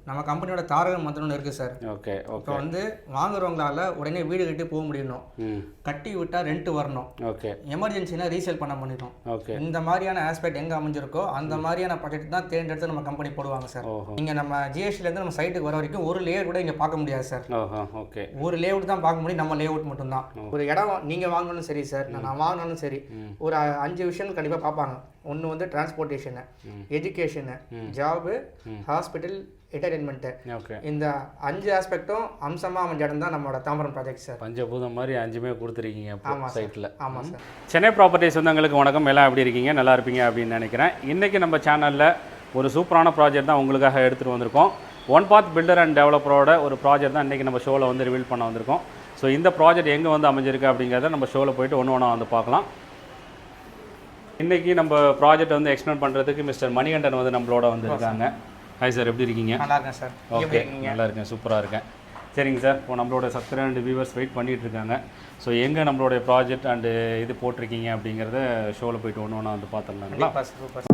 நம்ம கம்பெனியோட தாரக மந்திரம் இருக்குது சார். Okay okay. இப்போ வந்து வாங்குறவங்களால உடனே வீடு கட்டி போக முடியணும், கட்டி விட்டால் ரெண்ட் வரணும், ஓகே, எமர்ஜென்சினா ரீசேல் பண்ண முடியும். ஓகே, இந்த மாதிரியான ஆஸ்பெக்ட் எங்கே அமைஞ்சிருக்கோ அந்த மாதிரியான ப்ராஜெக்ட் தான் தேர்ந்தெடுத்து நம்ம கம்பெனி போடுவாங்க சார். நீங்கள் நம்ம ஜிஎஸ்டிலேருந்து நம்ம சைட்டுக்கு வர வரைக்கும் ஒரு லேஅவுட் கூட இங்கே பார்க்க முடியாது சார். ஓகே, ஒரு லேஅவுட் தான் பார்க்க முடியும், நம்ம லேஅவுட் மட்டும்தான். ஒரு இடம் நீங்கள் வாங்கணும் சரி சார், நான் வாங்கினாலும் சரி, ஒரு 5 விஷயங்கள் கண்டிப்பாக பார்ப்பாங்க. ஒன்று வந்து டிரான்ஸ்போர்ட்டேஷனு, எஜுகேஷனு, ஜாபு, ஹாஸ்பிட்டல், என்டர்டெயின்மெண்ட்டு. இந்த 5 ஆஸ்பெக்டும் அம்சமாக அமைஞ்ச இடம் தான் நம்மளோட தாம்பரம் ப்ராஜெக்ட் சார். பஞ்சபூதம் மாதிரி 5மே கொடுத்துருக்கீங்க சைட்டில். ஆமாம் சார். சென்னை ப்ராப்பர்ட்டிஸ் சொந்தங்களுக்கு வணக்கம். எல்லாம் எப்படி இருக்கீங்க? நல்லா இருப்பீங்க அப்படின்னு நினைக்கிறேன். இன்றைக்கி நம்ம சேனலில் ஒரு சூப்பரான ப்ராஜெக்ட் தான் உங்களுக்காக எடுத்துகிட்டு வந்திருக்கோம். ஒன் பாத் பில்டர் அண்ட் டெவலப்பரோட ஒரு ப்ராஜெக்ட் தான் இன்றைக்கி நம்ம ஷோவில் வந்து ரிவீல் பண்ண வந்திருக்கோம். ஸோ இந்த ப்ராஜெக்ட் எங்கே வந்து அமைஞ்சிருக்கு அப்படிங்கிறத நம்ம ஷோவில் போய்ட்டு ஒன்று வந்து பார்க்கலாம். இன்றைக்கி நம்ம ப்ராஜெக்ட் வந்து எக்ஸ்பிளைன் பண்ணுறதுக்கு மிஸ்டர் மணிகண்டன் வந்து நம்மளோட வந்துருக்காங்க. ஹாய் சார், எப்படி இருக்கீங்க? நல்லா இருக்கேன் சார். ஓகே, நல்லா இருக்கேன், சூப்பராக இருக்கேன். சரிங்க சார், இப்போ நம்மளோட சப்ஸ்கிரைபர் அண்ட் வியூவர்ஸ் வெயிட் பண்ணிகிட்டு இருக்காங்க. ஸோ எங்கே நம்மளோட ப்ராஜெக்ட் அண்டு இது போட்டிருக்கீங்க அப்படிங்கிறத ஷோவில் போய்ட்டு ஒன்று வந்து பார்த்துடலாங்களா? சூப்பர்.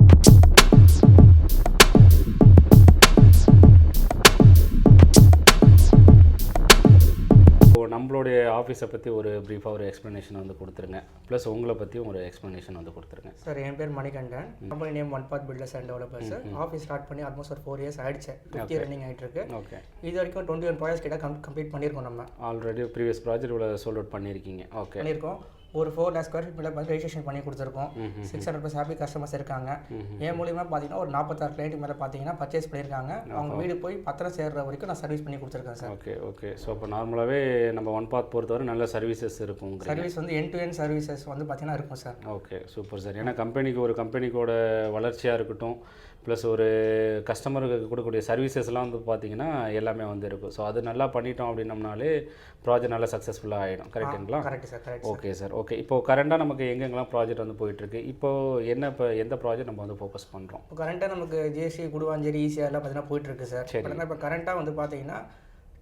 நம்மளுடைய ஆஃபீஸை பற்றி ஒரு ப்ரீஃபாக ஒரு எக்ஸ்ப்ளனேஷன் வந்து கொடுத்துருங்க. ப்ளஸ் உங்களை பற்றியும் ஒரு எக்ஸ்ப்ளனேஷன் வந்து கொடுத்துருங்க. சார், என் பேர் Manikandan. Company name one path builders and developers. Office start பண்ணி ஆல்மோஸ்ட் ஒரு 4 இயர்ஸ் ஆயிடுச்சு. 5th year ரன்னிங் ஆகிட்டு இருக்கு. ஓகே, இது வரைக்கும் 21 ப்ராஜெக்ட்ஸ் கிட்ட கம்ப்ளீட் பண்ணியிருக்கோம். நம்ம ஆல்ரெடி ப்ரீவியஸ் ப்ராஜெக்ட் இவ்வளோ சோல்ட் அவுட் பண்ணியிருக்கீங்க. ஓகே, பண்ணியிருக்கோம். ஒரு 4 lakh square feet மேலே ரெஜிஸ்ட்ரேஷன் பண்ணி கொடுத்துருக்கோம். 600+ ஹாப்பி கஸ்டமர்ஸ் இருக்காங்க. என் மூலியமாக பார்த்தீங்கன்னா ஒரு 46 கிளைண்ட் மேலே பார்த்தீங்கன்னா பர்ச்சேஸ் பண்ணியிருக்காங்க. அவங்க வீடு போய் பத்திரம் சேர்ற வரைக்கும் நான் சர்வீஸ் பண்ணி கொடுத்துருக்கேன் சார். Okay okay. ஸோ இப்போ நார்மலாகவே நம்ம ஒன் பாத் பொறுத்தவரை நல்ல சர்வீசஸ் இருக்கும். சர்வீஸ் வந்து எண்ட் டு எண்ட் சர்வீசஸ் வந்து பார்த்தீங்கன்னா இருக்கும் சார். Okay, super sir. ஏன்னா கம்பெனிக்கோட வளர்ச்சியாக இருக்கட்டும், ப்ளஸ் ஒரு கஸ்டமருக்கு கொடுக்கக்கூடிய சர்வீசஸ்லாம் வந்து பார்த்திங்கன்னா எல்லாமே வந்து இருக்கும். ஸோ அது நல்லா பண்ணிட்டோம் அப்படின்னம்னாலே ப்ராஜெக்ட் நல்லா சக்ஸஸ்ஃபுல்லாக ஆகிடும். கரெக்டுங்களா? Correct sir, correct. Okay sir. Okay, இப்போது கரண்டாக நமக்கு எங்கெங்கெல்லாம் ப்ராஜெக்ட் வந்து போயிட்டுருக்கு? இப்போது எந்த ப்ராஜெக்ட் நம்ம வந்து ஃபோக்கஸ் பண்ணுறோம்? இப்போ கரண்ட்டாக நமக்கு ஜிஎஸ்டி, குடுவாஞ்சேரி, ஈசிஆர்லாம் பார்த்தீங்கன்னா போயிட்டுருக்கு சார். இப்போ கரண்ட்டாக வந்து பார்த்தீங்கன்னா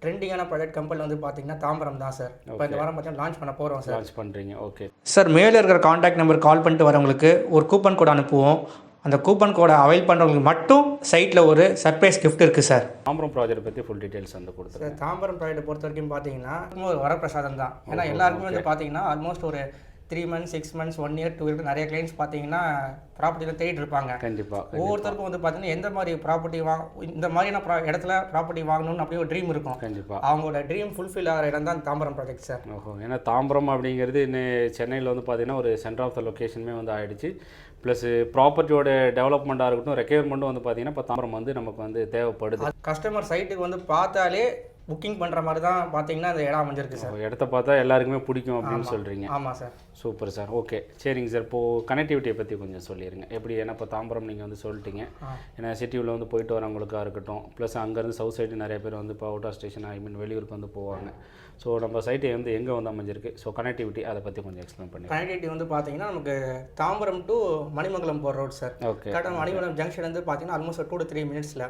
ட்ரெண்டிங்கான ப்ராஜெக்ட் கம்பெனி வந்து பார்த்தீங்கன்னா தாம்பரம் தான் சார். இப்போ இந்த வாரம் பார்த்தீங்கன்னா லான்ச் பண்ண போகிறோம் சார். லான்ச் பண்ணுறீங்க. Okay sir. மேலே இருக்கிற காண்டாக்ட் நம்பர் கால் பண்ணிட்டு வரவங்களுக்கு ஒரு கூப்பன் கோட் அனுப்புவோம். அந்த கூப்பன் கோடை அவைல் பண்ணுறவங்களுக்கு மட்டும் சைட்டில் ஒரு சர்ப்ரைஸ் கிஃப்ட் இருக்குது சார். தாம்பரம் ப்ராஜெக்ட் பற்றி ஃபுல் டீட்டெயில்ஸ் வந்து கொடுத்துருங்க. தாம்பரம் ப்ராஜெக்ட் பொறுத்த வரைக்கும் பார்த்தீங்கன்னா ஒரு வரப்பிரசாதம் தான். ஏன்னா எல்லாருக்குமே வந்து பார்த்தீங்கன்னா ஆல்மோஸ்ட் ஒரு 3 months 6 months 1 year 2 year நிறைய கிளைண்ட்ஸ் பார்த்தீங்கன்னா ப்ராப்பர்ட்டியில் தேடிட்டு இருப்பாங்க. கண்டிப்பாக ஒவ்வொருத்தருக்கும் வந்து பார்த்தீங்கன்னா எந்த மாதிரி ப்ராப்பர்ட்டி இந்த மாதிரியான இடத்துல ப்ராப்பர்ட்டி வாங்கணும்னு அப்படியே ஒரு ட்ரீம் இருக்கும். கண்டிப்பாக அவங்களோட ட்ரீம் ஃபுல்ஃபில் ஆகிற இடம் தான் தாம்பரம் ப்ராஜெக்ட் சார். ஓஹோ, ஏன்னா தாம்பரம் அப்படிங்கிறது இன்னும் சென்னையில் வந்து பார்த்தீங்கன்னா ஒரு சென்டர் ஆஃப் த லொக்கேஷனுமே வந்து ஆகிடுச்சு. ப்ளஸ் ப்ராப்பர்ட்டியோட டெவலப்மெண்ட்டாக இருக்கட்டும், ரெக்யர்மெண்ட்டும் வந்து பார்த்தீங்கன்னா இப்போ தாம்பரம் வந்து நமக்கு வந்து தேவைப்படுது. கஸ்டமர் சைட்டுக்கு வந்து பார்த்தாலே புக்கிங் பண்ணுற மாதிரி தான் பார்த்தீங்கன்னா அந்த இடம் அமைஞ்சிருக்கு சார். இடத்த பார்த்தா எல்லாருக்குமே பிடிக்கும் அப்படின்னு சொல்கிறீங்க. ஆமாம் சார். Super sir. ஓகே, சரிங்க சார். இப்போது கனெக்டிவிட்டியை பற்றி கொஞ்சம் சொல்லிடுங்க. எப்படி? ஏன்னா இப்போ தாம்பரம் நீங்கள் வந்து சொல்லிட்டீங்க, ஏன்னா சிட்டியில் வந்து போயிட்டு வரவங்களுக்காக இருக்கட்டும், ப்ளஸ் அங்கேருந்து சவுத் சைடு நிறைய பேர் வந்து இப்போ அவுட் ஆஃப் ஸ்டேஷன் வெளியூருக்கு வந்து போவாங்க. ஸோ நம்ம சைட்டு வந்து எங்கே வந்து அமைஞ்சிருக்கு? ஸோ கனெக்டிவிட்டி அதை பற்றி கொஞ்சம் எக்ஸ்பிளைன் பண்ணி. கனெக்டிவிட்டி வந்து பார்த்தீங்கன்னா நமக்கு தாம்பரம் டு மணிமங்கலம் போகிற ரோட் சார். ஓகே, கரெக்டாக மணிமங்கலம் ஜங்ஷன் வந்து பார்த்தீங்கன்னா ஆல்மோஸ்ட் 2 to 3 minutesல.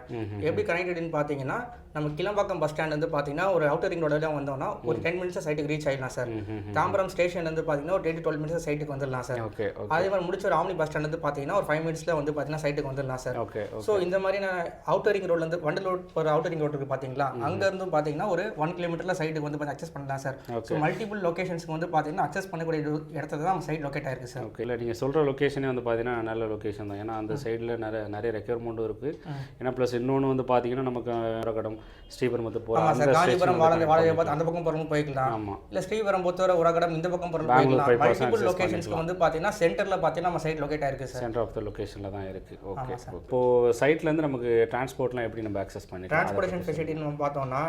எப்படி கனெக்டிவிட்டின்னு பார்த்தீங்கன்னா நம்ம கிளம்பாக்கம் பஸ் ஸ்டாண்ட் வந்து பார்த்தீங்கன்னா ஒரு அவுட்டர் ரிங் ரோடில் வந்தோம்னா ஒரு 10 minutes சைட்டுக்கு ரீச் ஆகிடலாம் சார். தாம்பரம் ஸ்டேஷன் வந்து பார்த்தீங்கன்னா ஒரு 10 to 12 minutes சைட்டுக்கு வந்துடலாம் சார். ஓகே, அதே மாதிரி முடிச்ச ஒரு ஆம்னி பஸ் ஸ்டாண்ட் வந்து பார்த்தீங்கன்னா ஒரு 5 minutesல வந்து பார்த்தீங்கன்னா சைட்டுக்கு வந்துடலாம் சார். ஓகே. ஸோ இந்த மாதிரியான அவுட்டர் ரிங் ரோட்லேருந்து வண்டலூர் ஒரு அவுட்டர் ரிங் ரோடு இருக்குது பார்த்தீங்களா, அங்கேருந்து பார்த்தீங்கன்னா ஒரு 1 kilometerல சைட்டுக்கு வந்து அக்சஸ் பண்ணலாம் சார். ஸோ மல்டிபிள் லொகேஷன்ஸ்க்கு வந்து பார்த்தீங்கன்னா அக்சஸ் பண்ணக்கூடிய இடத்துல தான் சைட் லொக்கேட் ஆயிருக்கு சார். ஓகே, இல்லை நீங்கள் சொல்கிற லொக்கேஷனே வந்து பார்த்தீங்கன்னா நல்ல லொக்கேஷன் தான். ஏன்னா அந்த சைடில் நிறைய ரெக்யர்மெண்ட்டும் இருக்குது. ஏன்னா ப்ளஸ் இன்னொன்று வந்து பார்த்தீங்கன்னா நமக்கு உரகடம், ஸ்ரீபெரும்புத்தூர் போகிறோம், காஞ்சிபுரம், வாழையை பார்த்து அந்த பக்கம் போகிறவங்க போய்க்கலாம். ஆமாம், இல்லை ஸ்ரீபெரும்புத்தூர், உரகடம் இந்த பக்கம் போகிறவங்க போய்க்கலாம். மல்டிபிள் லொகேஷன்ஸ்க்கு வந்து பார்த்தீங்கன்னா சென்டரில் பார்த்தீங்கன்னா நம்ம சைட் லொக்கேட் ஆயிருக்கு சார். சென்டர் ஆஃப் த லொக்கேஷனில் தான் இருக்குது. ஓகே, இப்போது சைட்லேருந்து நமக்கு டிரான்ஸ்போர்ட்லாம் எப்படி நம்ம அக்சஸ் பண்ணி டிரான்ஸ்போர்ட்டேஷன் ஃபெசிலிட்டின்னு நம்ம பார்த்தோம்னா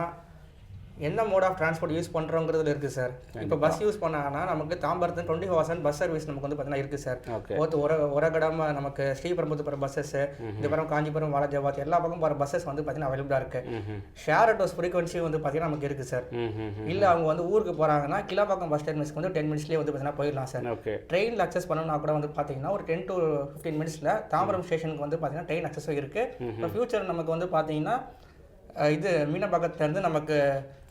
என்ன மோட் ஆஃப் டிரான்ஸ்போர்ட் யூஸ் பண்ணுறோங்கிறதுல இருக்குது சார். இப்போ பஸ் யூஸ் பண்ணாங்கன்னா நமக்கு தாம்பரத்து 24 hours பஸ் சர்வீஸ் நமக்கு வந்து பார்த்தீங்கன்னா இருக்குது சார். உரகடம் நமக்கு ஸ்ரீபெரும்புத்தூர் போகிற பஸ்ஸஸ், இந்த பக்கம் காஞ்சிபுரம், வாலாஜாபாத் எல்லா பக்கம் போகிற பஸ்ஸஸ் வந்து பார்த்தீங்கன்னா அவைலபிளாக இருக்குது. ஷேர் ஆட்டோஸ் ஃப்ரீக்வன்சி வந்து பார்த்தீங்கன்னா நமக்கு இருக்குது சார். இல்லை அவங்க வந்து ஊருக்கு போகிறாங்கன்னா கிளாம்பாக்கம் பஸ் டெர்மினஸ்க்கு வந்து 10 minutesலேயே வந்து பார்த்தீங்கன்னா போயிடலாம் சார். ட்ரெயினில் அக்சஸ் பண்ணணும்னா கூட வந்து பார்த்தீங்கன்னா ஒரு 10 to 15 minutesல தாம்பரம் ஸ்டேஷனுக்கு வந்து பார்த்தீங்கன்னா ட்ரெயின் அக்சஸும் இருக்குது. இப்போ ஃபியூச்சர் நமக்கு வந்து பார்த்தீங்கன்னா இது மீனம்பாக்கத்துலேருந்து நமக்கு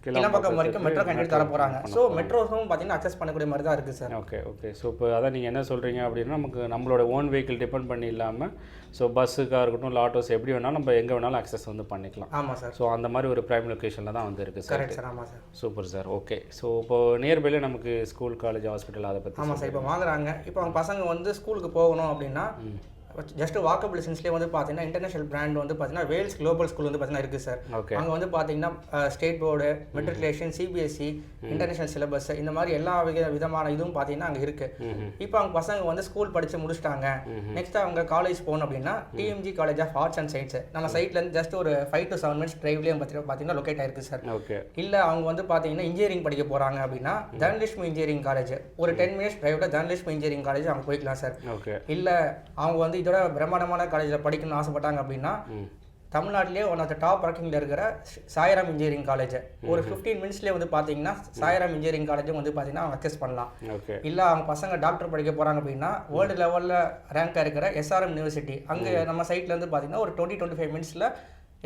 கிளம்பக்கம் வரைக்கும் மெட்ரோ கனெக்ட் தர போகிறாங்க. ஸோ மெட்ரோஸும் பார்த்தீங்கன்னா அக்சஸ் பண்ணக்கூடிய மாதிரி தான் இருக்குது சார். Okay okay. ஸோ இப்போ அதான் நீங்கள் என்ன சொல்கிறீங்க அப்படின்னா நமக்கு நம்மளோட ஓன் வெஹிக்கிள் டிபெண்ட் பண்ணி இல்லாமல் ஸோ பஸ்ஸுக்காக இருக்கட்டும் இல்லை ஆட்டோஸ் எப்படி வேணாலும் நம்ம எங்கே வேணாலும் அக்சஸ் வந்து பண்ணிக்கலாம். ஆமாம் சார். ஸோ அந்த மாதிரி ஒரு ப்ரைம் லொக்கேஷனில் தான் வந்து இருக்குது சார். Correct sir. ஆமாம் sir. Super sir. Okay. So இப்போ நியர்பைல நமக்கு ஸ்கூல் காலேஜ் ஹாஸ்பிட்டல் அதை பற்றி. ஆமாம் சார். இப்போ வாங்குறாங்க. இப்போ அவங்க பசங்க வந்து ஸ்கூலுக்கு போகணும் அப்படின்னா ஜஸ்ட் வாக்கபிள் டிஸ்டன்ஸ்லேயே வந்து பார்த்தீங்கன்னா இன்டர்நேஷனல் பிராண்ட் வந்து பார்த்தீங்கன்னா வேல்ஸ் குளோபல் ஸ்கூல் வந்து பார்த்தீங்கன்னா இருக்குது சார். அங்கே வந்து பார்த்தீங்கன்னா state board, matriculation, CBSE, international syllabus இந்த மாதிரி எல்லா விதமான இதுவும் பார்த்தீங்கன்னா அங்கே இருக்குது. இப்போ அவங்க பசங்க வந்து ஸ்கூல் படித்து முடிச்சிட்டாங்க. நெக்ஸ்ட் அவங்க காலேஜ் போகணும் அப்படின்னா TMG college of arts and science நம்ம சைட்லேருந்து ஜஸ்ட் ஒரு 5 to 7 minutes டிரைவ்லேயே பார்த்தீங்கன்னா லொக்கேட் ஆயிருக்கு சார். இல்லை அவங்க வந்து பார்த்தீங்கன்னா இன்ஜினியரிங் படிக்க போகிறாங்க அப்படின்னா தனலட்சுமி இன்ஜினியரிங் காலேஜ் ஒரு 10 minutes டிரைவில் தனலட்சுமி இன்ஜினியரிங் காலேஜ் அவங்க போய்க்கலாம் சார். இல்லை அவங்க வந்து இதோட பிரம்மாண்டமான காலேஜில் படிக்கணும்னு ஆசைப்பட்டாங்க அப்படின்னா தமிழ்நாட்டிலே ஒன் ஆஃப் த டாப் ரேங்கிங்கில் இருக்கிற சாய்ராம் இன்ஜினியரிங் காலேஜ் ஒரு 15 minutesலேயே வந்து பார்த்தீங்கன்னா சாய்ராம் இன்ஜினியரிங் காலேஜும் வந்து பார்த்தீங்கன்னா அவங்க அக்சஸ் பண்ணலாம். இல்லை அவங்க பசங்க டாக்டர் படிக்க போகிறாங்க அப்படின்னா வேர்ல்டு லெவலில் ரேங்காக இருக்கிற எஸ்ஆர்எம் யூனிவர்சிட்டி அங்கே நம்ம சைட்லேருந்து பார்த்தீங்கன்னா ஒரு 20-25 minutesல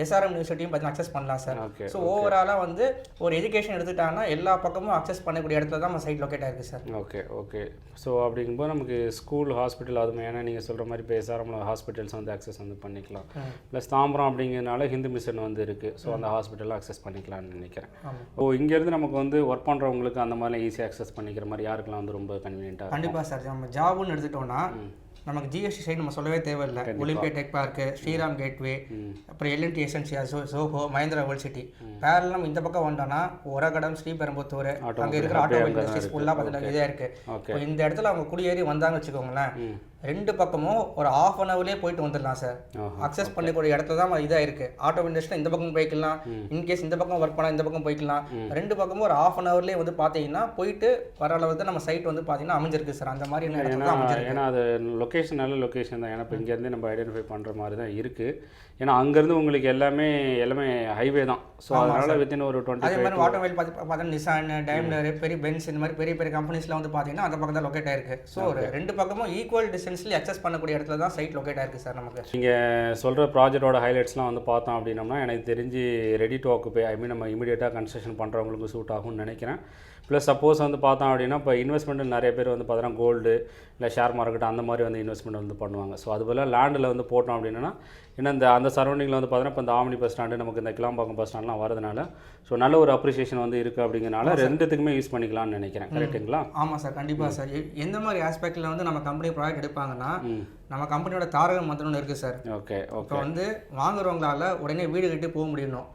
எஸ்ஆர்எம் யூனிவர்சிட்டியும் பார்த்தீங்கன்னா அக்சஸ் பண்ணலாம் சார். ஸோ ஓவராலாக வந்து ஒரு எஜுகேஷன் எடுத்துட்டாங்கன்னா எல்லா பக்கமும் அக்சஸ் பண்ணக்கூடிய இடத்துல தான் நம்ம சைட் லொக்கேட் ஆயிருக்கு சார். Okay okay. ஸோ அப்படிங்கும்போது நமக்கு ஸ்கூல் ஹாஸ்பிட்டல் அதுவும் ஏன்னா நீங்கள் சொல்கிற மாதிரி இப்போ எஸ்ஆர்எம் ஹாஸ்பிட்டல்ஸ் வந்து அக்சஸ் வந்து பண்ணிக்கலாம். ப்ளஸ் தாம்பரம் அப்படிங்கிறதுனால ஹிந்து மிஷன் வந்து இருக்குது. ஸோ அந்த ஹாஸ்பிட்டலில் அக்சஸ் பண்ணிக்கலாம்னு நினைக்கிறேன். ஓ இங்கேருந்து நமக்கு வந்து ஒர்க் பண்ணுறவங்களுக்கு அந்த மாதிரிலாம் ஈஸியாக அக்சஸ் பண்ணிக்கிற மாதிரி யாருக்கெல்லாம் வந்து ரொம்ப கன்வீனியன்ட்டாக. கண்டிப்பாக சார். நம்ம ஜாப்னு எடுத்துட்டோம்னா நமக்கு ஜிஎஸ்டி சைடு நம்ம சொல்லவே தேவையில்லை. Olympia Tech Park, Sriram Gateway, அப்புறம் L and T Essencia, Zoho, Mahindra World City பேரலாம் இந்த பக்கம் வந்தோம்னா ஒரகடம், ஸ்ரீபெரும்புத்தூர் அங்கே இருக்கிற ஆட்டோமொபைல் இண்டஸ்ட்ரீஸ் ஃபுல்லாக பார்த்தீங்கன்னா இதாக இருக்குது. இந்த இடத்துல அவங்க குடியேறி வந்தாங்க வச்சுக்கோங்களேன், 2 பக்கமும் ஒரு ½ an hourலேயே போயிட்டு வந்துடலாம் சார். அக்சஸ் பண்ணக்கூடிய இடத்துல தான் இதாக இருக்குது. ஆட்டோ இண்டஸ்ட்ரியில் இந்த பக்கம் போய்க்கலாம், இன்கேஸ் இந்த பக்கம் ஒர்க் பண்ணால் இந்த பக்கம் போய்க்கலாம். 2 பக்கமும் ஒரு ½ an hourலேயே வந்து பார்த்தீங்கன்னா போயிட்டு வர அளவுக்கு நம்ம சைட் வந்து பார்த்தீங்கன்னா அமைஞ்சிருக்கு சார். அந்த மாதிரி ஏன்னா அது லொக்கேஷன் நல்ல லொக்கேஷன் தான். ஏன்னா இப்போ இங்கேருந்து நம்ம ஐடென்டிஃபை பண்ணுற மாதிரி தான் இருக்குது. ஏன்னா அங்கேருந்து உங்களுக்கு எல்லாமே ஹைவே தான். ஸோ அதனால் வித்தின் ஒரு 20 அதே மாதிரி ஆட்டோமொபைல் பார்த்தீங்கன்னா நிசான், டைம்லர், பெரிய பென்ஸ் இந்த மாதிரி பெரிய பெரிய கம்பெனிஸ்லாம் வந்து பார்த்தீங்கன்னா அந்த பக்கம் தான் லொக்கேட் ஆயிருக்கு. ஸோ ஒரு 2 பக்கமும் ஈக்குவல் டிஸ்டன்ஸ்லேயே அக்சஸ் பண்ணக்கூடிய இடத்துல தான் சைட் லொக்கேட் ஆயிருக்கு சார். நமக்கு நீங்கள் சொல்கிற ப்ராஜெக்டோட ஹைலைட்ஸ்லாம் வந்து பார்த்தோம் அப்படின்னம்னா எனக்கு தெரிஞ்சு ரெடி டு ஆக்குபை நம்ம இமீடியட்டாக கன்ஸ்ட்ரக்ஷன் பண்ணுறவங்களுக்கு சூட் ஆகும்னு நினைக்கிறேன். ப்ளஸ் சப்போஸ் வந்து பார்த்தோம் அப்படின்னா இப்போ இன்வெஸ்ட்மெண்ட் நிறைய பேர் வந்து பார்த்தீங்கன்னா கோல்டு இல்லை ஷேர் மார்க்கெட் அந்த மாதிரி வந்து இன்வெஸ்ட்மெண்ட் வந்து பண்ணுவாங்க. ஸோ அது போல் லேண்டில் வந்து போட்டோம் அப்படின்னா ஏன்னா அந்த சரௌண்டிங்கில் வந்து பார்த்தீங்கன்னா இப்போ இந்த ஆம்னி பஸ் ஸ்டாண்டு நமக்கு இந்த கிளாம்பாக்கம் பஸ் ஸ்டாண்ட்லாம் வரதுனால ஸோ நல்ல ஒரு அப்ரிசியேஷன் வந்து இருக்குது அப்படிங்கிறனால ரெண்டுத்துக்குமே யூஸ் பண்ணிக்கலாம்னு நினைக்கிறேன். கரெக்டுங்களா? ஆமாம் சார். கண்டிப்பாக சார். எந்த மாதிரி ஆஸ்பெக்டில் வந்து நம்ம கம்பெனி ப்ராடக்ட் எடுப்பாங்கன்னா நம்ம கம்பெனியோட தாரக மந்திரம்னு இருக்குது சார். ஓகே. இப்போ வந்து வாங்குறவங்களால உடனே வீடு கட்டி போக முடியணும்,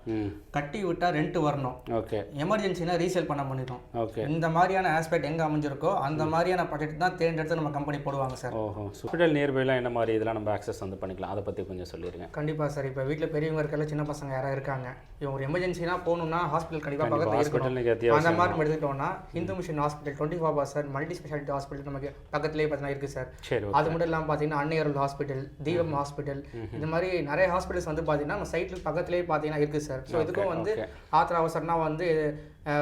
கட்டி விட்டால் ரெண்ட் வரணும், ஓகே, எமர்ஜென்சினா ரீசேல் பண்ண முடியும். ஓகே. இந்த மாதிரியான ஆஸ்பெக்ட் எங்கே அமைஞ்சிருக்கோ அந்த மாதிரியான ப்ராஜெக்ட் தான் தேர்ந்தெடுத்து நம்ம கம்பெனி போடுவாங்க சார். ஓஹோ. ஹாஸ்பிட்டல் நியர்பைலாம் என்ன மாதிரி இதெல்லாம் நம்ம ஆக்சஸ் வந்து பண்ணிக்கலாம், அதை பற்றி கொஞ்சம் சொல்லிடுங்க. கண்டிப்பாக சார். இப்போ வீட்டில் பெரியவங்க இருக்கல, சின்ன பசங்க யாராவது இருக்காங்க, இவங்க ஒரு எமர்ஜென்சினா போகணும்னா ஹாஸ்பிட்டல் கண்டிப்பாக பக்கத்தில் இருக்கணும். அந்த மாதிரி எடுத்துக்கிட்டோம்னா Hindu mission hospital 24/7 multi speciality hospital நமக்கு பக்கத்துலேயே பார்த்தீங்கன்னா இருக்குது சார். அது மட்டும் இல்லாமல் பார்த்தீங்கன்னா அன்னையருள் ஹாஸ்பிட்டல், தீபம் ஹாஸ்பிட்டல், இந்த மாதிரி நிறைய ஹாஸ்பிட்டல்ஸ் வந்து பார்த்தீங்கன்னா நம்ம சைட்டில் பக்கத்துலேயே பார்த்தீங்கன்னா இருக்குது சார். ஸோ இதுக்கும் வந்து ஆத்திர அவசரம்னா வந்து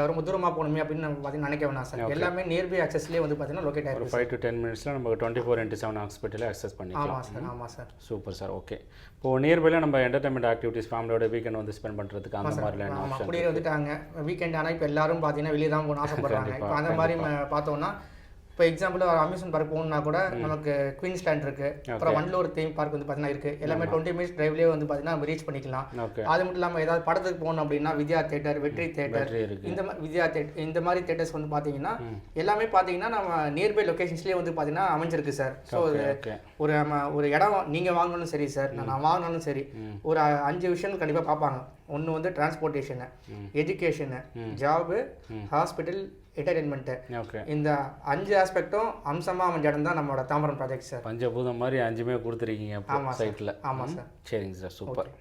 ரொம்ப தூரமாக போகணுமே அப்படின்னு நம்ம பார்த்தீங்கன்னா நினைக்க வேணாம் சார். எல்லாமே நியர்பை ஆக்சஸ்லேயே வந்து பார்த்தீங்கன்னா லொக்கேட் ஆகிருக்கு. 5 to 10 minutesல நமக்கு 24/7 ஹாஸ்பிட்டலே அக்சஸ் பண்ணிக்கலாம். ஆமாம் சார். ஆமாம் சார். Super sir. ஓகே. இப்போது நியர்பைல நம்ம என்டர்டைன்மெண்ட் ஆக்டிவிட்டிஸ் ஃபேமிலியோட வீக்கெண்ட் வந்து ஸ்பெண்ட் பண்ணுறதுக்கு அந்த மாதிரிலாம் ஆமாம் அப்படியே வந்துட்டாங்க. வீக்கெண்ட் ஆனால் இப்போ எல்லாரும் பார்த்தீங்கன்னா வெளியே தான் போகணும் ஆசைப்படுறாங்க. இப்போ அந்த மாதிரி பார்த்தோம்னா இப்போ எக்ஸாம்பிள் அம்யூஸ்மெண்ட் பார்க் போகணுன்னா கூட நமக்கு குயின்ஸ்லேண்ட் இருக்குது, அப்புறம் வண்டலூர் தீம் பார்க் வந்து பார்த்தீங்கன்னா இருக்குது. எல்லாமே 20 minutes டிரைவ்லேயே வந்து பார்த்தீங்கன்னா நம்ம ரீச் பண்ணிக்கலாம். அது மட்டும் இல்லாமல் ஏதாவது படத்துக்கு போகணும் அப்படின்னா வித்யா தேட்டர், வெற்றி தேட்டர், இந்த மாதிரி வித்யா தேட்டர், இந்த மாதிரி தேட்டர்ஸ் வந்து பார்த்தீங்கன்னா எல்லாமே பார்த்தீங்கன்னா நம்ம நியர்பை லொக்கேஷன்ஸ்லேயே வந்து பார்த்தீங்கன்னா அமைஞ்சிருக்கு சார். ஸோ ஒரு நம்ம ஒரு இடம் நீங்கள் வாங்கணும் சரி சார், நான் வாங்கினாலும் சரி, ஒரு 5 விஷயம் கண்டிப்பாக பார்ப்பாங்க. ஒன்று வந்து டிரான்ஸ்போர்ட்டேஷனு, எஜுகேஷனு, ஜாபு, ஹாஸ்பிட்டல், என்டர்டெயின்மெண்ட்டு. இந்த 5 ஆஸ்பெக்டும் அம்சமாக அமைஞ்ச இடம் தான் நம்மளோட தாம்பரம் ப்ராஜெக்ட் சார். பஞ்சபூதம் மாதிரி 5மே கொடுத்துருக்கீங்க சைட்டில். ஆமாம் சார். சரிங்க சார். சூப்பர்.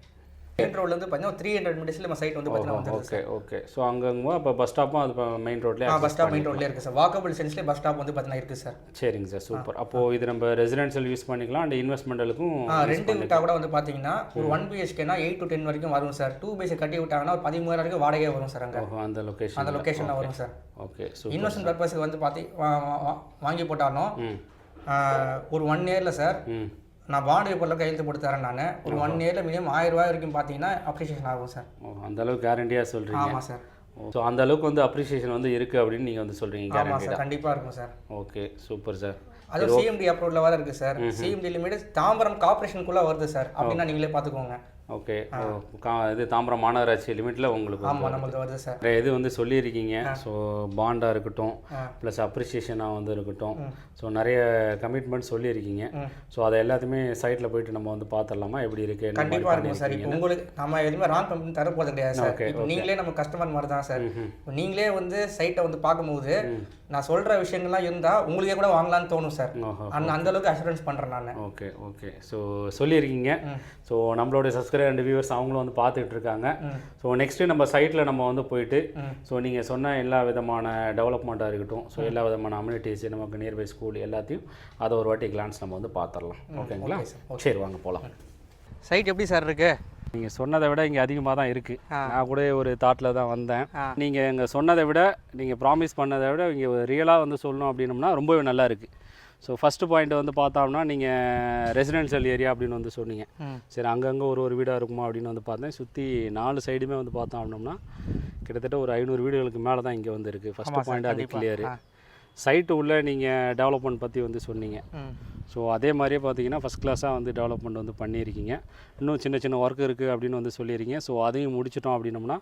மெயின் ரோட்லேருந்து பார்த்தீங்கன்னா 300 minutesல நம்ம சைட் வந்து பார்த்தீங்கன்னா. Okay okay. ஸோ அங்கேங்க அப்போ பஸ் ஸ்டாப்பும் அது மெயின் ரோட்லேயே பஸ் ஸ்டாப் மெயின் ரோட்லேயே இருக்குது சார். வாக்கபிள் டிஸ்டன்ஸ்லேயே பஸ் ஸ்டாப் வந்து பார்த்தீங்கன்னா இருக்குது சார். சரிங்க சார். சூப்பர். அப்போது இது நம்ம ரெசிடென்ஷியல் யூஸ் பண்ணிக்கலாம் அண்ட் இன்வெஸ்ட்மெண்ட்டுக்கும் ரெண்டு விட்டால் கூட வந்து பார்த்தீங்கன்னா ஒரு 1 BHKனா 8 to 10 வரைக்கும் வரும் சார். 2 BHK கட்டி விட்டாங்கன்னா ஒரு 13,000 வரைக்கும் வாடகையே வரும் சார். அங்கே அந்த லொக்கேஷனில் வரும் சார். ஓகே. இன்வெஸ்ட்மெண்ட் பர்பஸ்க்கு வந்து வாங்கி போட்டாலும் ஒரு 1 yearல சார் நான் பாண்ட் பேப்பரில் கையெழுத்து போட்டு தரேன். நான் ஒரு 1 yearல மினிமம் 1000 ரூபாய் வரைக்கும் பார்த்தீங்கன்னா அப்ரிஷியேஷன் ஆகும் சார். அந்த அளவுக்கு கேரண்டியாக சொல்கிறீங்க. ஆமாம் சார். ஸோ அந்த அளவுக்கு வந்து அப்ரிசியேஷன் வந்து இருக்குது அப்படின்னு நீங்கள் வந்து சொல்கிறீங்க ஆமாம் கேரண்டி சார், கண்டிப்பாக இருக்கும் சார். Okay super sir. அதுவும் சிஎம்டி அப்ரூவ்ல வர இருக்குது சார். சிஎம்டி லிமிட் தாம்பரம் கார்பரேஷனுக்குள்ளே வருது சார், அப்படின்னா நீங்களே பார்த்துக்கோங்க. ஓகே இது தாம்பரம் மாநகராட்சி லிமிட்டில் உங்களுக்கு ஆமாம் நம்மளுக்கு வருது சார். இது வந்து சொல்லியிருக்கீங்க. ஸோ பாண்டாக இருக்கட்டும் ப்ளஸ் அப்ரிசியேஷனாக வந்து இருக்கட்டும், ஸோ நிறைய கமிட்மெண்ட் சொல்லியிருக்கீங்க. ஸோ அதை எல்லாத்தையுமே சைட்டில் போயிட்டு நம்ம வந்து பார்த்துடலாமா எப்படி இருக்குது? கண்டிப்பாக இருக்கும் சார். இப்போ உங்களுக்கு நம்ம எதுவுமே ராங் பண்ணி தர போகிறது கிடையாது சார். இப்போ நீங்களே நம்ம கஸ்டமர் மாதிரி தான் சார். இப்போ நீங்களே வந்து சைட்டை வந்து பார்க்கும்போது நான் சொல்கிற விஷயங்கள்லாம் இருந்தால் உங்களுக்கே கூட வாங்கலாம்னு தோணும் சார். அந்த அளவுக்கு அஷூரன்ஸ் பண்ணுறேன் நான். ஓகே ஓகே ஸோ சொல்லியிருக்கீங்க. ஸோ நம்மளோட சப்ஸ்கிரைபர் அண்ட் வியூவர்ஸ் அவங்களும் வந்து பார்த்துட்டு இருக்காங்க. ஸோ நெக்ஸ்ட்டு நம்ம சைட்டில் நம்ம வந்து போயிட்டு ஸோ நீங்கள் சொன்ன எல்லா விதமான டெவலப்மெண்ட்டாக இருக்கட்டும், ஸோ எல்லா விதமான அம்யூனிட்டிஸ் நமக்கு நியர்பை ஸ்கூல் எல்லாத்தையும் அதை ஒரு வாட்டி கிளான்ஸ் நம்ம வந்து பார்த்துடலாம். ஓகேங்களா? சரி வாங்க போகலாம். சைட் எப்படி சார் இருக்கு? நீங்கள் சொன்னதை விட இங்கே அதிகமாக தான் இருக்குது. நான் கூட ஒரு தாட்டில் தான் வந்தேன். நீங்கள் இங்கே சொன்னதை விட நீங்கள் ப்ராமிஸ் பண்ணதை விட இங்கே ரியலாக வந்து சொல்லணும் அப்படின்னம்னா ரொம்பவே நல்லா இருக்குது. ஸோ ஃபஸ்ட்டு பாயிண்ட் வந்து பார்த்தோம்னா நீங்கள் ரெசிடென்ஷியல் ஏரியா அப்படின்னு வந்து சொன்னீங்க. சரி அங்கங்கே ஒரு வீடாக இருக்குமா அப்படின்னு வந்து பார்த்தேன். சுற்றி 4 சைடுமே வந்து பார்த்தோம் அப்படின்னோம்னா கிட்டத்தட்ட ஒரு 500 வீடுகளுக்கு மேலே தான் இங்கே வந்து இருக்குது. ஃபஸ்ட்டு பாயிண்ட் அது கிளியரு. சைட்டு உள்ள நீங்கள் டெவலப்மெண்ட் பற்றி வந்து சொன்னீங்க. ஸோ அதே மாதிரியே பார்த்தீங்கன்னா ஃபஸ்ட் கிளாஸாக வந்து டெவலப்மெண்ட் வந்து பண்ணியிருக்கீங்க. இன்னும் சின்ன சின்ன ஒர்க் இருக்குது அப்படின்னு வந்து சொல்லியிருக்கீங்க. ஸோ அதையும் முடிச்சிட்டோம் அப்படின்னோம்னா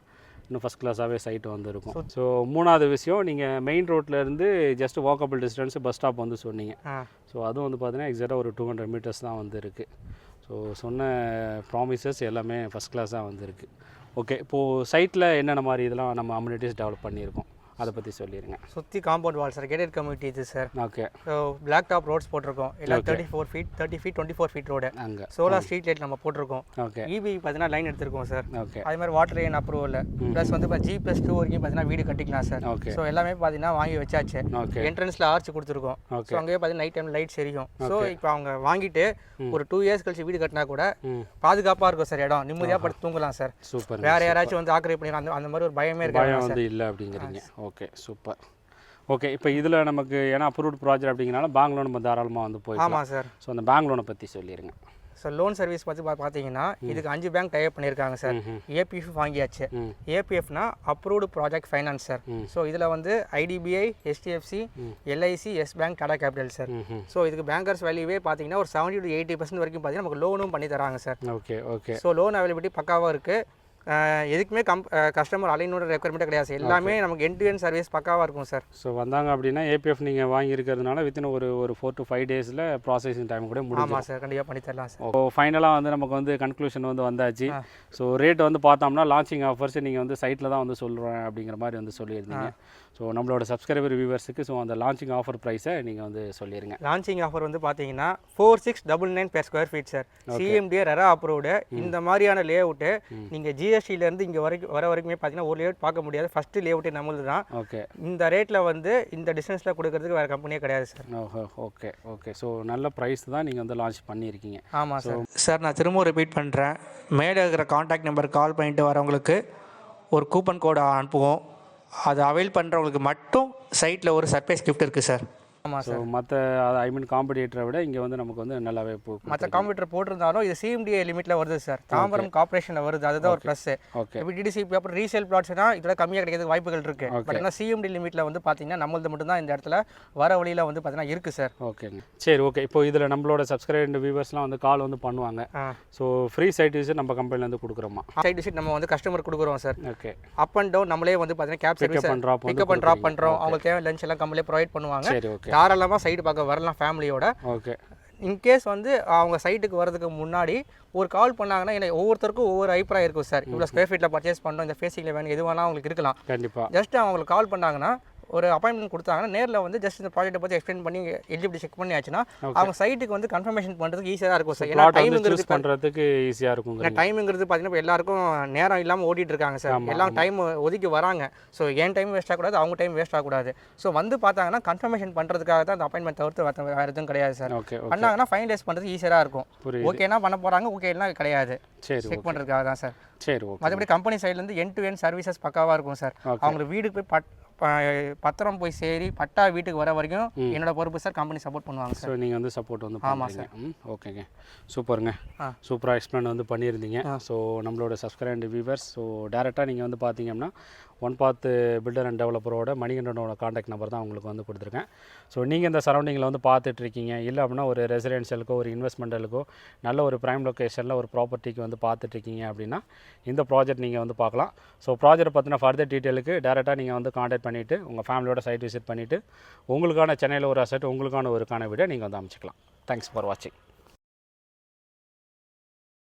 இன்னும் ஃபஸ்ட் கிளாஸாகவே சைட்டு வந்து இருக்கும். ஸோ 3வது விஷயம் நீங்கள் மெயின் ரோட்லேருந்து just walkable distance bus stop வந்து சொன்னீங்க. ஸோ அதுவும் வந்து பார்த்தீங்கன்னா எக்ஸாக்டாக ஒரு 200 மீட்டர்ஸ் தான் வந்து இருக்குது. ஸோ சொன்ன ப்ராமிசஸ் எல்லாமே ஃபஸ்ட் கிளாஸாக வந்து இருக்குது. ஓகே, இப்போது சைட்டில் என்னென்ன மாதிரி இதெல்லாம் நம்ம அம்யூனிட்டிஸ் டெவலப் பண்ணியிருக்கோம் அதை பற்றி சொல்லிடுங்க. சுற்றி compound wall sir, gated community இது sir. Okay, so black top roads போட்டிருக்கோம். எல்லாம் 34 ஃபீட் 30 ஃபீட் 24 ஃபீட் ரோடு. அங்கே சோலார் ஸ்ட்ரீட் லைட் நம்ம போட்டிருக்கோம். ஓகே, இபி பார்த்தீங்கன்னா லைன் எடுத்திருக்கோம் சார். ஓகே, அது மாதிரி வாட்டர் லைன் அப்ரூவல் ப்ளஸ் வந்து இப்போ G+2 வரைக்கும் பார்த்தீங்கன்னா வீடு கட்டிக்கலாம் சார். ஓகே, ஸோ எல்லாமே பார்த்தீங்கன்னா வாங்கி வச்சாச்சு. ஓகே, என்ட்ரன்ஸில் ஆர்ச் கொடுத்துருக்கோம். ஸோ அங்கேயே பார்த்தீங்கன்னா நைட் டைம் லைட்ஸ் எரியும். ஸோ இப்போ அவங்க வாங்கிட்டு ஒரு 2 இயர்ஸ் கழிச்சு வீடு கட்டினா கூட பாதுகாப்பாக இருக்கும் சார். இடம் நிம்மதியாக படுத்து தூங்கலாம் சார். சூப்பர். வேறு யாராச்சும் வந்து ஆக்கிரமிப்பு பண்ணிடலாம் அந்த மாதிரி ஒரு பயமே பயம் இருக்காது வந்து இல்லை அப்படிங்கிறீங்க. Okay super. ஓகே, இப்போ இதில் நமக்கு ஏன்னா அப்ரூவ்ட் ப்ராஜெக்ட் அப்படிங்கிறனால பேங்க் லோன் நம்ம தாராளமாக வந்து போய். ஆமாம் சார். ஸோ அந்த பேங்க் லோனை பற்றி சொல்லிடுங்க. ஸோ லோன் சர்வீஸ் பற்றி பார்த்தீங்கன்னா இதுக்கு 5 பேங்க் டைப் பண்ணியிருக்காங்க சார். ஏபிஎஃப் வாங்கியாச்சு. ஏபிஎஃப்னா approved project finance sir. So இதில் வந்து IDBI, HDFC, LIC, Yes Bank, Tata Capital sir. So இதுக்கு பேங்கர்ஸ் வேல்யூவே பார்த்தீங்கன்னா ஒரு 70 to 80% வரைக்கும் பார்த்தீங்கன்னா நமக்கு லோனும் பண்ணி தராங்க sir. Okay okay. So loan availability பக்காவாக இருக்குது. எதுக்குமே கஸ்டமர் அலைனோட ரெக்குயர்மெண்ட்டே கிடையாது. எல்லாமே நமக்கு எண்ட் டு எண்ட் சர்வீஸ் பக்காவாக இருக்கும் சார். ஸோ வந்தாங்க அப்படின்னா ஏபிஎஃப் நீங்கள் வாங்கியிருக்கிறதுனால வித்தின் ஒரு 4 to 5 டேஸில் ப்ராசஸிங் டைம் கூட முடியும். ஆமாம் சார், கண்டிப்பாக பண்ணி தரலாம் சார். ஸோ ஃபைனலாக வந்து நமக்கு வந்து கன்க்ளூஷன் வந்து வந்தாச்சு. ஸோ ரேட் வந்து பார்த்தோம்னா லான்ச்சிங் ஆஃபர்ஸ் நீங்கள் வந்து சைட்டில் தான் வந்து சொல்கிறேன் அப்படிங்கிற மாதிரி வந்து சொல்லியிருந்தீங்க. ஸோ நம்மளோட சப்ஸ்கிரைபர் வியூவர்ஸுக்கு ஸோ அந்த லான்ச்சிங் ஆஃபர் ப்ரைஸை நீங்கள் வந்து சொல்லிடுங்க. லான்ச்சிங் ஆஃபர் வந்து பார்த்தீங்கன்னா 4699 per square feet sir. CMDA RERA approved. இந்த மாதிரியான லே அவுட்டு நீங்கள் ஜிஎஸ்டியிலேருந்து இங்கே வர வரைக்குமே பார்த்தீங்கன்னா ஒரு லே அவுட் பார்க்க முடியாது. ஃபஸ்ட்டு லே அவுட்டே நம்மளுது தான். ஓகே, இந்த ரேட்டில் வந்து இந்த டிஸ்டன்ஸில் கொடுக்கறதுக்கு வேறு கம்பெனியே கிடையாது சார். Okay okay. ஸோ நல்ல ப்ரைஸ் தான் நீங்கள் வந்து லான்ச் பண்ணியிருக்கீங்க. ஆமாம் சார். சார் நான் திரும்ப ரிப்பீட் பண்ணுறேன். மேலே இருக்கிற காண்டாக்ட் நம்பருக்கு கால் பண்ணிட்டு வரவங்களுக்கு ஒரு கூப்பன் கோடை அனுப்புவோம். அதை அவைல் பண்ணுறவங்களுக்கு மட்டும் சைட்டில் ஒரு சர்ப்ரைஸ் கிஃப்ட் இருக்குது சார். ஆமாம் சார். மற்ற ஐ மீன் காம்படிட்டரை விட இங்கே வந்து நமக்கு வந்து நல்லாவே மற்ற காம்படிட்டர் போட்டிருந்தாலும் இது சிஎம்டிஏ லிமிட்டில் வருது சார். தாம்பரம் கார்பரேஷனில் வருது. அதுதான் ஒரு ப்ளஸ். ஓகே, இப்போ டிடிசிபி அப்புறம் ரீசேல் பிளாட்ஸ்னா இதோட கம்மியாக கிடைக்கிறதுக்கு வாய்ப்புகள் இருக்குது. பட் ஆனால் சிஎம்டி லிமிட்டில் வந்து பார்த்தீங்கன்னா நம்மளது மட்டும் தான் இந்த இடத்துல வர வழியில் வந்து பார்த்தீங்கன்னா இருக்குது சார். ஓகேங்க, சரி ஓகே. இப்போ இதில் நம்மளோட சப்ஸ்கிரைபர் வியூவர்ஸ்லாம் வந்து கால் வந்து பண்ணுவாங்க. ஸோ ஃப்ரீ சைட் விசிட் நம்ம கம்பெனிலேருந்து கொடுக்குறோமா? சைட் விசிட் நம்ம வந்து கஸ்டமர் கொடுக்குறோம் sir. Okay, up and down நம்மளே வந்து பார்த்தீங்கன்னா cab service pickup and drop பண்ணுறோம். அவங்களுக்கு தேவை லஞ்ச் எல்லாம் கம்பெனிலே ப்ரொவைட் பண்ணுவாங்க. சரி ஓகே. தாராளமாக சைடு பார்க்க வரலாம் ஃபேமிலியோட. ஓகே, இன்கேஸ் வந்து அவங்க சைட்டுக்கு வரதுக்கு முன்னாடி ஒரு கால் பண்ணாங்கன்னா ஏன்னா ஒவ்வொருத்தருக்கும் ஒவ்வொரு அபிப்பிராயம் இருக்கும் சார். இவ்வளோ ஸ்கொயர் ஃபீட்டில் பர்ச்சேஸ் பண்ணோம், இந்த ஃபேஸிங்கில் வேணும், எது வேணால் அவங்களுக்கு இருக்கலாம். கண்டிப்பாக. ஜஸ்ட் அவங்களுக்கு கால் பண்ணாங்கன்னா ஒரு அப்பாயின்மெண்ட் கொடுத்தாங்கன்னா நேரில் வந்து ஜஸ்ட் இந்த ப்ராஜெக்ட்டை பற்றி எக்ஸ்பிளைன் பண்ணி எலிஜிபிலிட்டி செக் பண்ணியாச்சுன்னா அவங்க சைட்டுக்கு வந்து கன்ஃபர்மேஷன் பண்ணுறதுக்கு ஈஸியாக இருக்கும் சார். ஏன்னா டைமிங்கிறது பண்ணுறதுக்கு ஈஸியாக இருக்கும். ஏன்னா டைமிங்கிறது பார்த்தீங்கன்னா இப்போ எல்லாருக்கும் நேரம் இல்லாமல் ஓடிட்டு இருக்காங்க சார். எல்லாம் டைம் ஒதுக்கி வராங்க. ஸோ என் டைம் வேஸ்ட் ஆகக்கூடாது, அவங்க டைம் வேஸ்ட் ஆகக்கூடாது. ஸோ வந்து பார்த்தாங்கன்னா கன்ஃபர்மேஷன் பண்ணுறதுக்காக தான் அந்த அப்பாயின்மெண்ட் தவிர்த்து வேறு எதுவும் கிடையாது சார். ஓகே, பண்ணாங்கன்னா ஃபைனலைஸ் பண்ணுறதுக்கு ஈஸியாக இருக்கும். ஓகேனா பண்ண போகிறாங்க, ஓகேனா கிடையாது. சரி செக் பண்ணுறதுக்காக தான் சார். சரி ஓகே. மற்றபடி கம்பெனி சைட்லேருந்து எண்ட் டு எண்ட் சர்வீசஸ் பக்காவாக இருக்கும் சார். அவங்களுக்கு வீட்டுக்கு போய் பத்திரம் போய் சேரி பட்டா வீட்டுக்கு வர வரைக்கும் என்னோட பொறுப்பு சார். கம்பெனி சப்போர்ட் பண்ணுவாங்க சார். ஸோ நீங்கள் வந்து சப்போர்ட் வந்து பண்ணுறீங்க. ஓகேங்க, சூப்பருங்க. சூப்பராக எக்ஸ்பிளைன் வந்து பண்ணியிருந்தீங்க. ஸோ நம்மளோட சப்ஸ்கிரைப் அண்ட் வியூவர்ஸ், ஸோ டேரெக்டாக நீங்கள் வந்து பார்த்தீங்கன்னா ஒன் பாத் பில்டர் அண்ட் டெவலப்பரோட மணிகண்டனோட காண்டாக்ட் நம்பர் தான் உங்களுக்கு வந்து கொடுத்துருக்கேன். ஸோ நீங்கள் இந்த சரௌண்டிங்கில் வந்து பார்த்துட்டு இருக்கீங்க, இல்லை அப்படின்னா ஒரு ரெசிடென்ஷியலுக்கோ ஒரு இன்வெஸ்ட்மெண்ட்டலுக்கோ நல்ல ஒரு ப்ரைம் லொக்கேஷனில் ஒரு ப்ராப்பர்ட்டிக்கு வந்து பார்த்துட்ருக்கீங்க அப்படின்னா இந்த ப்ராஜெக்ட் நீங்கள் வந்து பார்க்கலாம். ஸோ ப்ராஜெக்ட் பற்றின ஃபர்தர் டீட்டெயிலுக்கு டேரெக்டாக நீங்கள் வந்து காண்டாக்ட் பண்ணிவிட்டு உங்கள் ஃபேமிலியோட சைட் விசிட் பண்ணிவிட்டு உங்களுக்கான சென்னையில் ஒரு அசெட் உங்களுக்கான ஒரு வீடை நீங்கள் வந்து அமைச்சிக்கலாம். தேங்க்ஸ் ஃபார் வாட்சிங்.